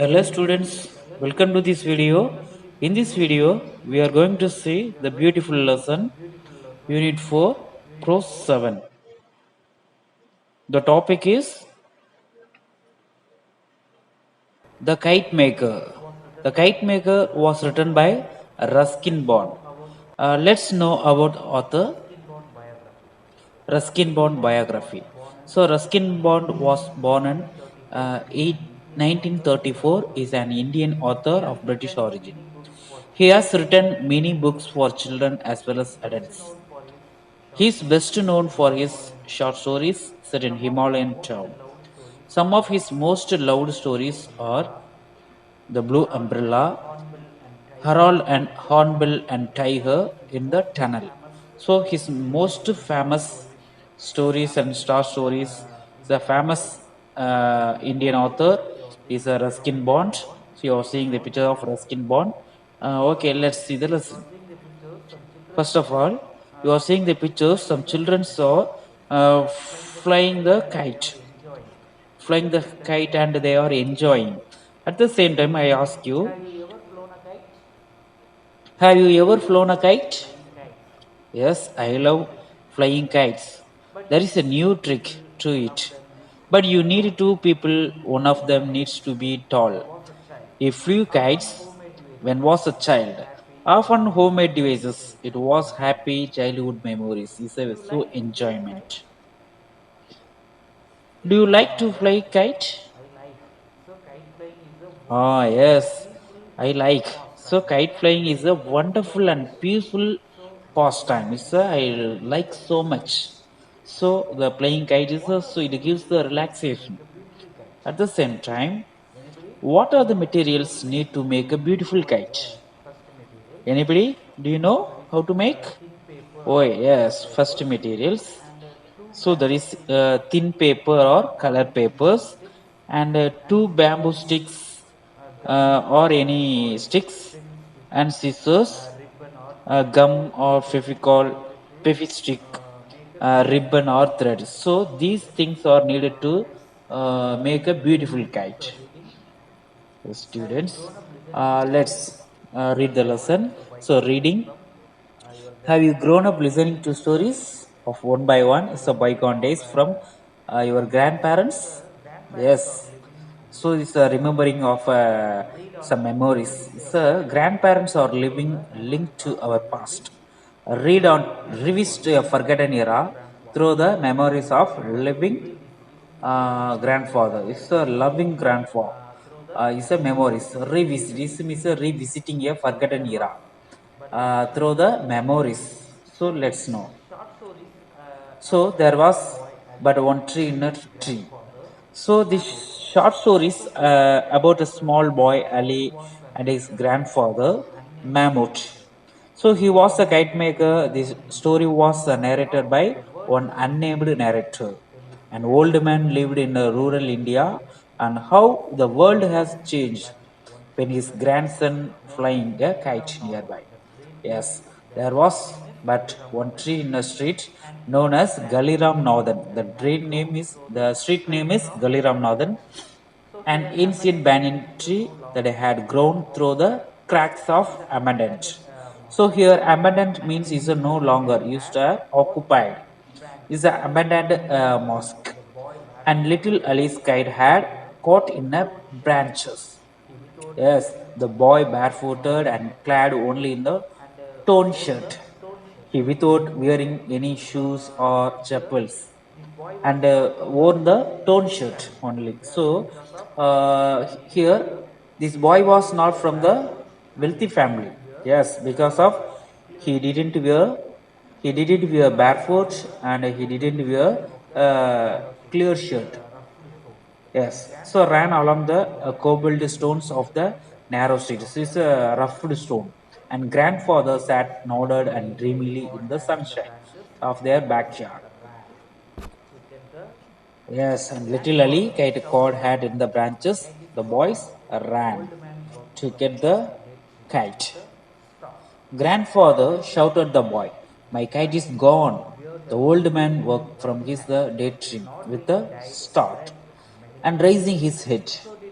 Hello students, welcome to this video. In this video, we are going to see the beautiful lesson Unit 4, Prose 7. The topic is The Kite Maker. The Kite Maker was written by Ruskin Bond. Let's know about author Ruskin Bond biography. So Ruskin Bond was born in 1934, is an Indian author of British origin. He has written many books for children as well as adults. He is best known for his short stories set in Himalayan town. Some of his most loved stories are The Blue Umbrella, Harold and Hornbill and Tiger in the Tunnel. So his most famous stories and star stories, the famous Indian author is Ruskin Bond. So you are seeing the picture of Ruskin Bond. Okay, let's see the lesson. First of all, you are seeing the pictures. Some children saw flying the kite, and they are enjoying. At the same time, I ask you, have you ever flown a kite? Yes, I love flying kites. There is a new trick to it. But you need two people, one of them needs to be tall. He flew kites when was a child. Often homemade devices. It was happy childhood memories. It's a so enjoyment. Do you like to fly kite? Ah, yes, I like. So kite flying is a wonderful and peaceful pastime. I like so much. So the playing kite so it gives the relaxation. At the same time, what are the materials need to make a beautiful kite? Anybody? Do you know how to make? Oh yes, first materials. So there is thin paper or color papers and two bamboo sticks or any sticks and scissors, gum or stick, ribbon or thread. So these things are needed to make a beautiful kite. So students, let's read the lesson. So reading. Have you grown up listening to stories of one by one? So bygone days from your grandparents? Yes. So it's a remembering of some memories. So grandparents are living linked to our past. Revisit a forgotten era through the memories of living grandfather. It's a loving grandfather. It's a memories. Revisit. This is a revisiting a forgotten era through the memories. So let's know. So there was but one tree in a tree. So this short story is about a small boy Ali and his grandfather Mammoth. So he was a kite maker. This story was narrated by one unnamed narrator. An old man lived in rural India and how the world has changed when his grandson flying a kite nearby. Yes, there was but one tree in a street known as Galiram Northern. The street name is Galiram Northern, an ancient banyan tree that had grown through the cracks of abandoned. So here abandoned means is no longer used occupied. Is an abandoned mosque. And little Ali's kite had caught in a branches. Yes, the boy barefooted and clad only in the torn shirt. He without wearing any shoes or chappals and wore the torn shirt only. So here this boy was not from the wealthy family. Yes, because of he didn't wear he didn't wear barefoot and he didn't wear clear shirt. Yes. So ran along the cobbled stones of the narrow street. This is a roughed stone. And grandfather sat nodded and dreamily in the sunshine of their backyard. Yes, and little Ali kite a cord had in the branches. The boys ran to get the kite. Grandfather shouted the boy, "My kite is gone." The old man woke from his daydream with a start and raising his head,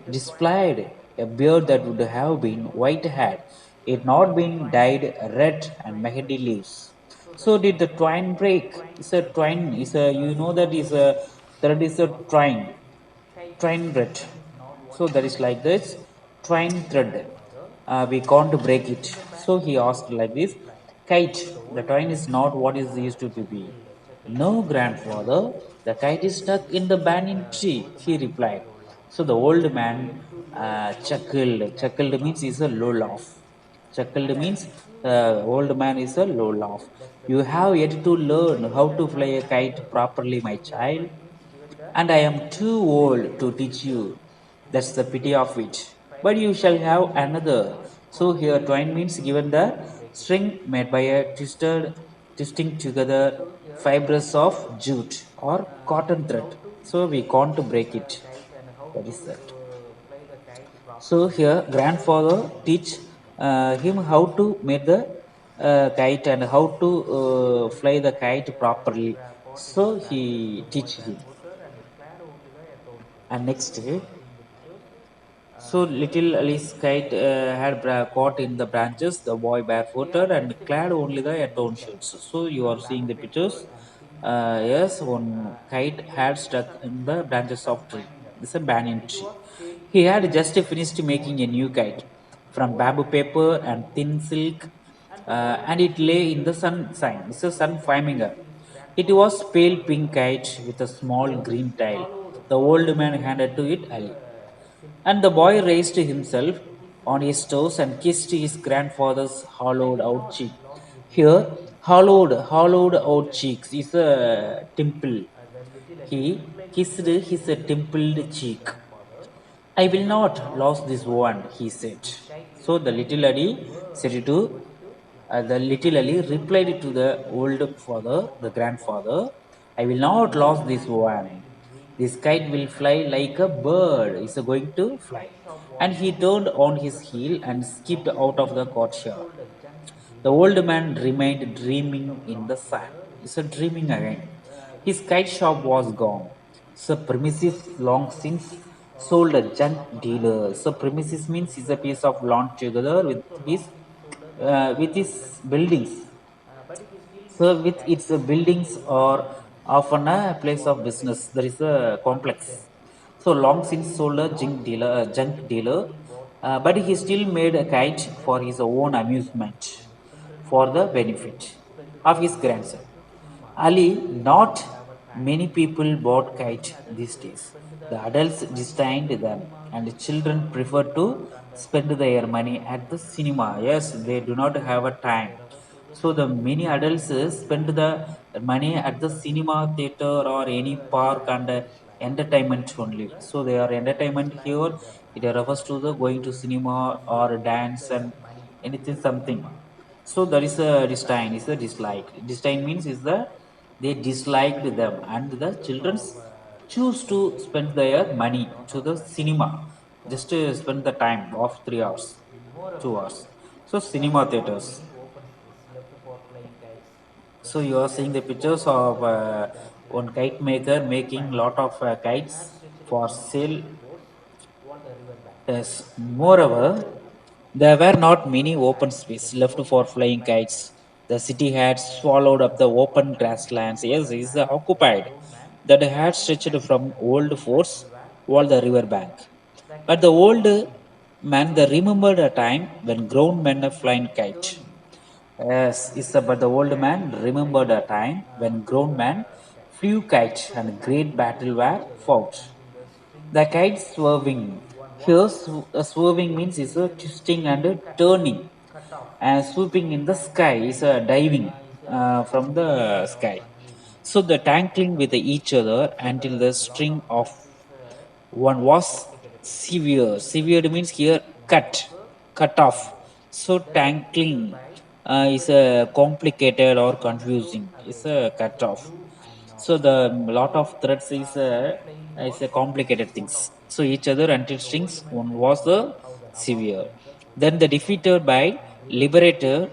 displayed a beard that would have been white had it not been dyed red and Mehendi leaves. So did the twine break? It's a twine. Is a you know that is a thread is a twine thread. So that is like this twine thread. We can't break it. So he asked like this, kite. The twine is not what is used to be. No, grandfather, the kite is stuck in the banyan tree, he replied. So the old man chuckled. Chuckled means is a low laugh. Chuckled means old man is a low laugh. You have yet to learn how to fly a kite properly, my child, and I am too old to teach you. That's the pity of it. But you shall have another. So here twine means given the string made by a twisting together fibers of jute or cotton thread. So we can't break it. That is that. So here grandfather teach him how to make the kite and how to fly the kite properly. So he teach him. And next, so little Alice kite had caught in the branches, the boy barefooted and clad only the torn shirts. So you are seeing the pictures. Yes, one kite had stuck in the branches of tree. This is a banyan tree. He had just finished making a new kite from bamboo paper and thin silk, and it lay in the sunshine. It's a sun flaming up. It was pale pink kite with a small green tail. The old man handed to it Ali. And the boy raised himself on his toes and kissed his grandfather's hollowed out cheek. Here, hollowed out cheeks is a dimple. He kissed his dimpled cheek. I will not lose this one, he said. So the little lady said to the little Ali replied to the old father, the grandfather, I will not lose this one. This kite will fly like a bird. Is going to fly. And he turned on his heel and skipped out of the courtyard. The old man remained dreaming in the sand. He's a dreaming again. His kite shop was gone. So premises long since sold a junk dealer. So premises means is a piece of land together with his buildings. So with its buildings or often a place of business, there is a complex. So long since sold a junk dealer, but he still made a kite for his own amusement, for the benefit of his grandson. Ali, not many people bought kite these days. The adults disdained them, and the children prefer to spend their money at the cinema. Yes, they do not have a time. So the many adults spend the money at the cinema, theater, or any park and entertainment only. So they are entertainment here. It refers to the going to cinema or dance and anything something. So there is a disdain, is a dislike. Disdain means is the they disliked them, and the children choose to spend their money to the cinema, just to spend the time of 3 hours, 2 hours. So cinema theaters. So you are seeing the pictures of one kite maker making lot of kites for sale. Yes. Moreover, there were not many open space left for flying kites. The city had swallowed up the open grasslands. Yes, is occupied. That had stretched from old forts all the river bank. But the old man, they remembered a time when grown men are flying kite. Yes, it's about the old man remembered a time when grown men flew kite and great battle were fought. The kite swerving. Here, swerving means is a twisting and a turning, and swooping in the sky is a diving from the sky. So the tangling with each other until the string of one was severe. Severe means here cut off. So tangling is a complicated or confusing. It's a cut off. So the lot of threads is a complicated things. So each other until strings one was the severe. Then the defeated by liberator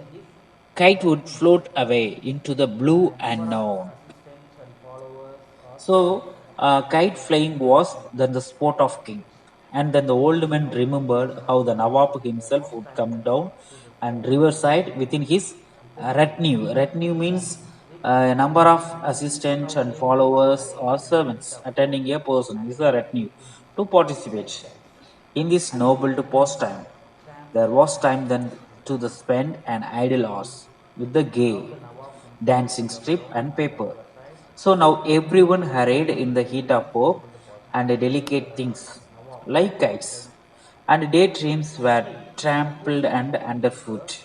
kite would float away into the blue unknown. So kite flying was then the sport of king. And then the old man remembered how the Nawab himself would come down and riverside within his retinue. Retinue means a number of assistants and followers or servants attending a person is a retinue to participate in this noble to pastime. There was time then to the spend an idle hours with the gay dancing strip and paper. So now everyone hurried in the heat of hope and delicate things like kites, and daydreams were trampled and underfoot.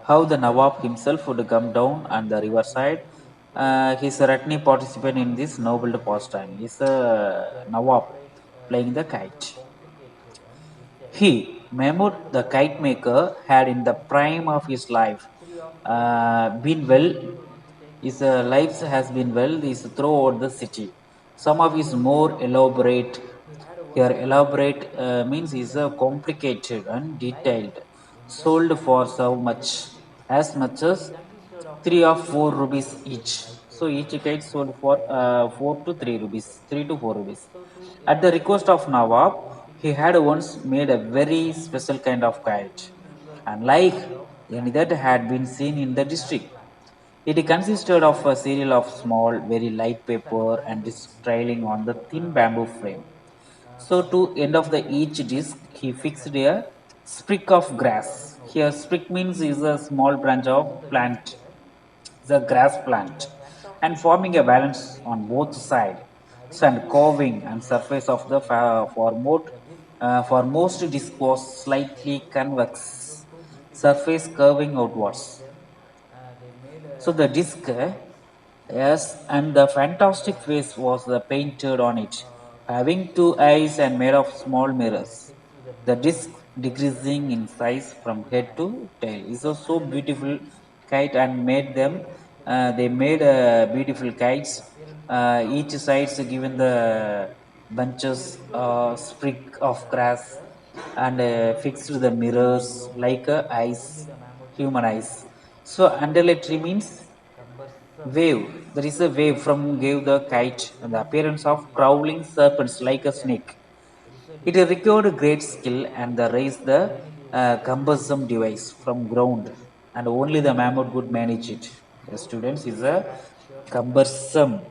How the Nawab himself would come down on the riverside. His Ratni participant in this noble pastime. Is a Nawab playing the kite. He, Mahmud the kite maker, had in the prime of his life been well. His life has been well is throughout the city. Some of his more elaborate here elaborate means is complicated and detailed. Sold for so much, as much as 3 or 4 rupees each. So each kite sold for 4 to 3 rupees, 3 to 4 rupees. At the request of Nawab, he had once made a very special kind of kite, unlike any that had been seen in the district. It consisted of a serial of small, very light paper and disc trailing on the thin bamboo frame. So to end of the each disc, he fixed a sprig of grass. Here, sprig means is a small branch of plant, the grass plant, and forming a balance on both sides. And curving and surface of the for most disc was slightly convex, surface curving outwards. So the disc, yes, and the fantastic face was painted on it, having 2 eyes and made of small mirrors. The disc decreasing in size from head to tail is a so beautiful kite and made them. They made beautiful kites. Each sides given the bunches, sprig of grass, and fixed the mirrors like eyes, human eyes. So undulatory means wave. There is a wave from gave the kite and the appearance of crawling serpents like a snake. It required great skill and the raise the cumbersome device from ground, and only the mammoth could manage it. The students is a cumbersome.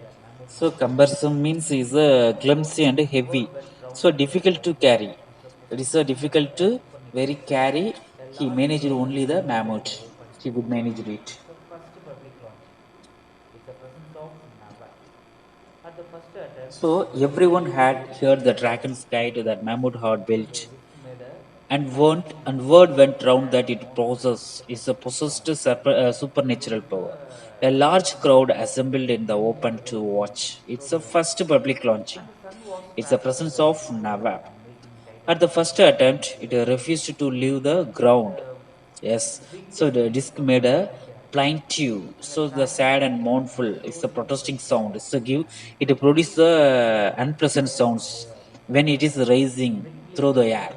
So cumbersome means is a clumsy and heavy. So difficult to carry. It is a difficult to very carry. He managed only the mammoth. He could manage it. So everyone had heard the dragon's kite that Mahmud had built, and word went round that it possessed supernatural power. A large crowd assembled in the open to watch. It's the first public launching. It's the presence of Nawab. At the first attempt, it refused to leave the ground. Yes, so the disc made a plaintive, so the sad and mournful. It's a protesting sound. So give it produces the unpleasant sounds when it is rising through the air.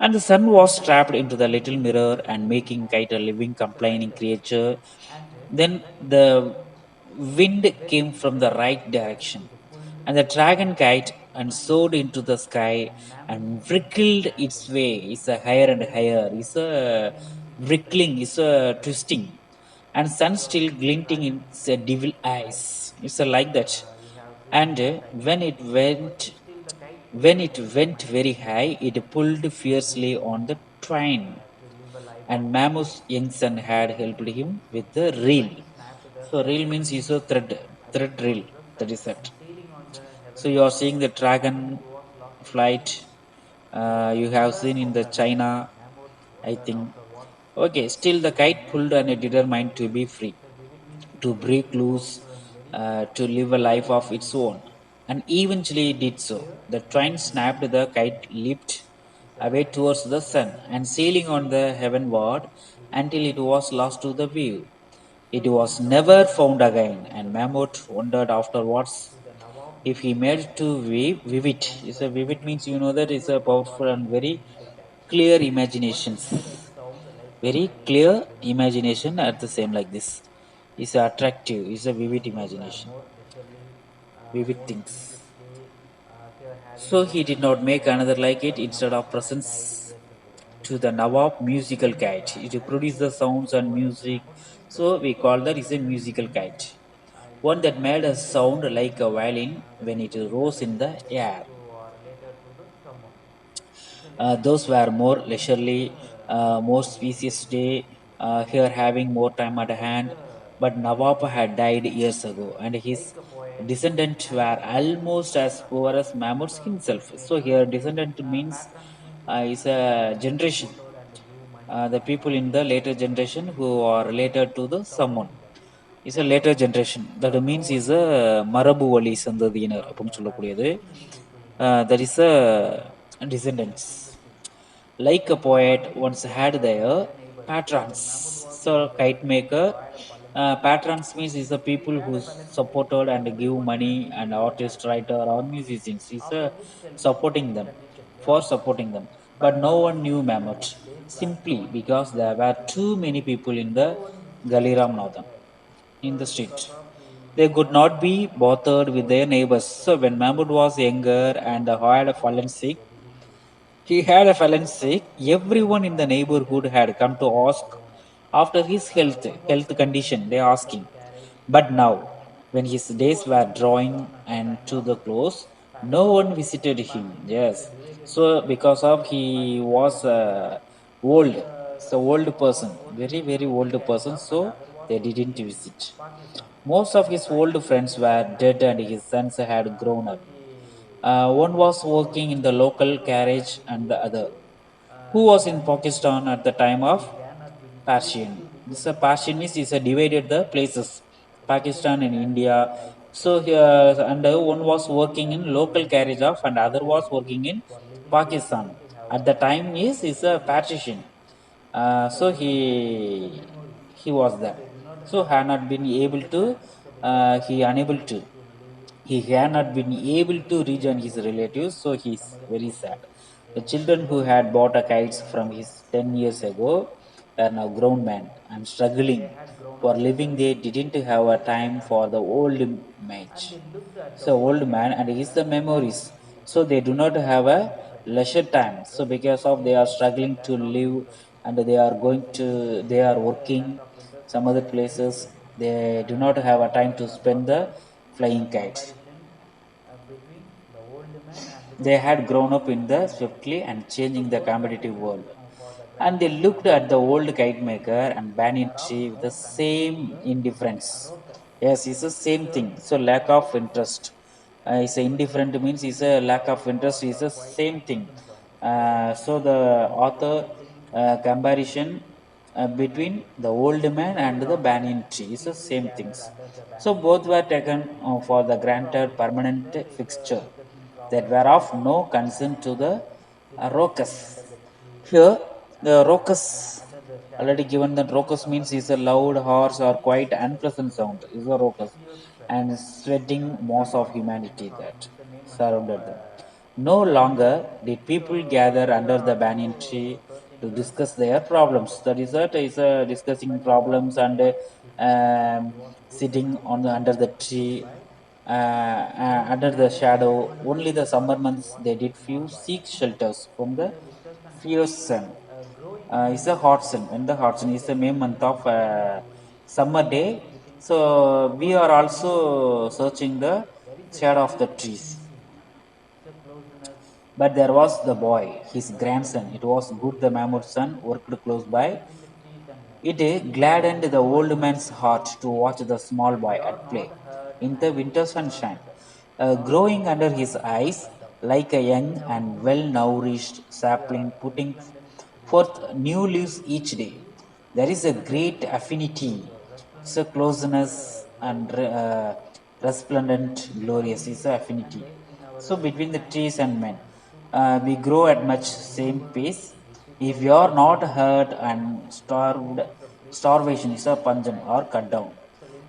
And the sun was trapped into the little mirror and making kite a living, complaining creature. Then the wind came from the right direction, and the dragon kite and soared into the sky and wriggled its way. It's a higher and higher. It's a wriggling. It's a twisting, and sun still glinting in its devil eyes. It's a like that. And when it went very high, it pulled fiercely on the twine, and Mammoth's young son had helped him with the reel. So reel means is a thread reel. That is it. So you are seeing the dragon flight. You have seen in the China, I think. Okay, still the kite pulled and it determined to be free, to break loose, to live a life of its own. And eventually it did so. The train snapped, the kite leaped away towards the sun and sailing on the heavenward until it was lost to the view. It was never found again, and Mammoth wondered afterwards if he made to vivid. Is a vivid means you know that is a powerful and very clear imaginations. Very clear imagination at the same like this. Is attractive, is a vivid imagination. Vivid things. So he did not make another like it. Instead of presents to the Nawab musical kite, it produced the sounds and music. So we call that is a musical kite. One that made a sound like a violin when it rose in the air. Those were more leisurely, more spacious day, here having more time at hand. But Nawab had died years ago, and his descendants were almost as poor as Mahmud himself. So here, descendant means is a generation. The people in the later generation who are related to the someone is a later generation. That means is a மரபு வழி சந்ததியினர் அப்படின்னு சொல்லக்கூடியது. That is a descendants. Like a poet once had their patrons. So kite maker, patrons means is the people who supported and give money and artist, writer or musicians. Is supporting them, for supporting them. But no one knew Mammoth simply because there were too many people in the Galiram Northern in the street. They could not be bothered with their neighbors. So when Mahmud was younger and had fallen sick, he had a fallen sick. Everyone in the neighborhood had come to ask after his health condition. They asking. But now, when his days were drawing and to the close, no one visited him. Yes. So because of he was old, so old person, very very old person. So they didn't visit. Most of his old friends were dead, and his sons had grown up. One was working in the local carriage, and the other, who was in Pakistan at the time of Persian. This Persian means is a divided the places, Pakistan and India. So here, and one was working in local carriage of, and other was working in Pakistan. At the time is a partition. So he was there. So had not been able to, he unable to, he had not been able to rejoin his relatives, so he's very sad. The children who had bought a kites from his 10 years ago are now grown men and struggling for living. They didn't have a time for the old mage. So old man and his the memories. So they do not have a leisure time. So because of they are struggling to live, and they are going to, they are working some other places. They do not have a time to spend the flying kites. They had grown up in the swiftly and changing the competitive world. And they looked at the old kite maker and banyan tree with the same indifference. Yes, it's the same thing. So lack of interest. It's a indifferent means it's a lack of interest is the same thing. So the author comparison between the old man and the banyan tree is the same things. So both were taken for the granted permanent fixture that were of no concern to the raucous. Here, the raucous, already given that raucous means is a loud, harsh, or quite unpleasant sound, is a raucous, and sweating mass of humanity that surrounded them. No longer did people gather under the banyan tree to discuss their problems. The result is discussing problems and sitting on the, under the tree under the shadow. Only the summer months they did few seek shelters from the fierce sun. It's a hot sun. When the hot sun is the May month of summer day, so we are also searching the shade of the trees. But there was the boy, his grandson. It was good the Mahmud's son worked close by. It gladdened the old man's heart to watch the small boy at play in the winter sunshine, growing under his eyes like a young and well nourished sapling putting forth new leaves each day. There is a great affinity, it's a closeness and resplendent, glorious is a affinity. So between the trees and men, we grow at much same pace. If you are not hurt and starved, starvation is a panjam or cut down.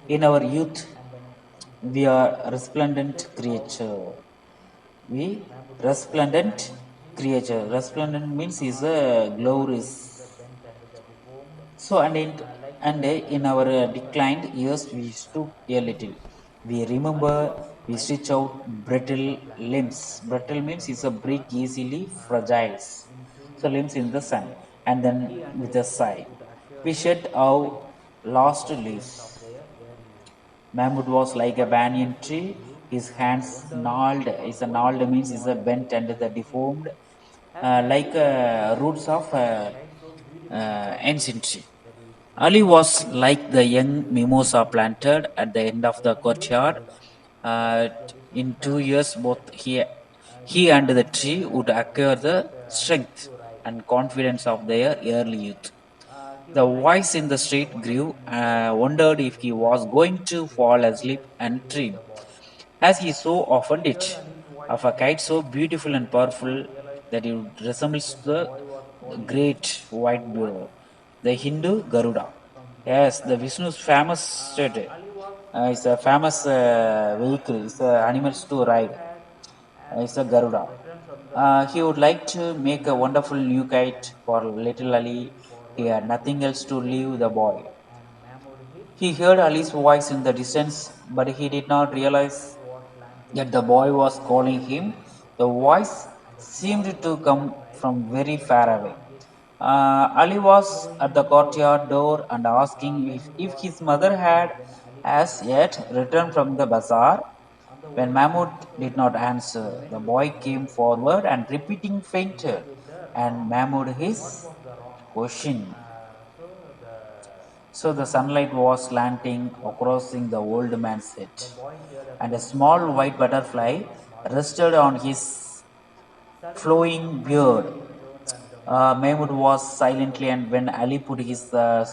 In our youth, we are resplendent creature. We resplendent creature. Resplendent means is a glorious. So and in our declined years, we stoop a little. We remember we stretch out brittle limbs. Brittle means it's a break easily, fragile. So limbs in the sun, and then with a sigh, we shed our lost leaves. Mahmud was like a banyan tree. His hands gnarled. Is a gnarled means is a bent and the deformed, like roots of ancient tree. Ali was like the young mimosa planted at the end of the courtyard. In 2 years, both he and the tree would acquire the strength and confidence of their early youth. The voice in the street grew, wondered if he was going to fall asleep and dream, as he so often did, of a kite so beautiful and powerful that it resembles the great white bird, the Hindu Garuda. Yes, the Vishnu's famous statue. It's a famous vehicle. It's animals to ride. It's a Garuda. He would like to make a wonderful new kite for little Ali. He had nothing else to leave the boy. He heard Ali's voice in the distance, but he did not realize that the boy was calling him. The voice seemed to come from very far away. Ali was at the courtyard door and asking if his mother had as yet returned from the bazaar. When Mahmud did not answer, the boy came forward and repeating fainted, and Mahmud his question. So the sunlight was slanting across the old man's head, and a small white butterfly rested on his flowing beard. Mahmud was silently, and when Ali put his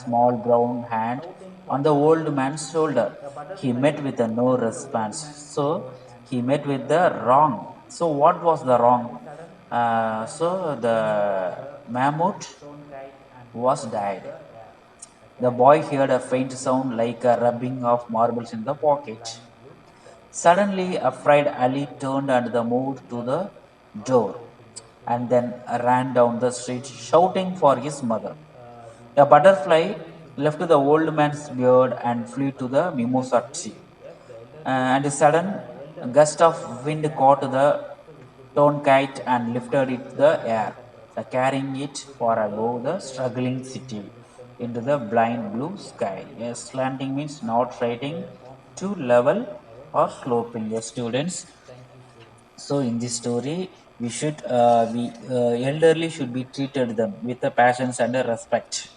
small brown hand on the old man's shoulder, he met with a no response. So he met with the wrong. So what was the wrong? So the Mahmud was died. The boy heard a faint sound like a rubbing of marbles in the pocket. Suddenly, afraid, Ali turned and moved to the door and then ran down the street shouting for his mother. A butterfly left the old man's beard and flew to the mimosa tree. And a sudden gust of wind caught the torn kite and lifted it to the air, carrying it far above the struggling city into the blind blue sky. Yes, slanting means not rating to level or sloping. Yes, students. So in this story, we elderly should be treated them with a passion and a respect.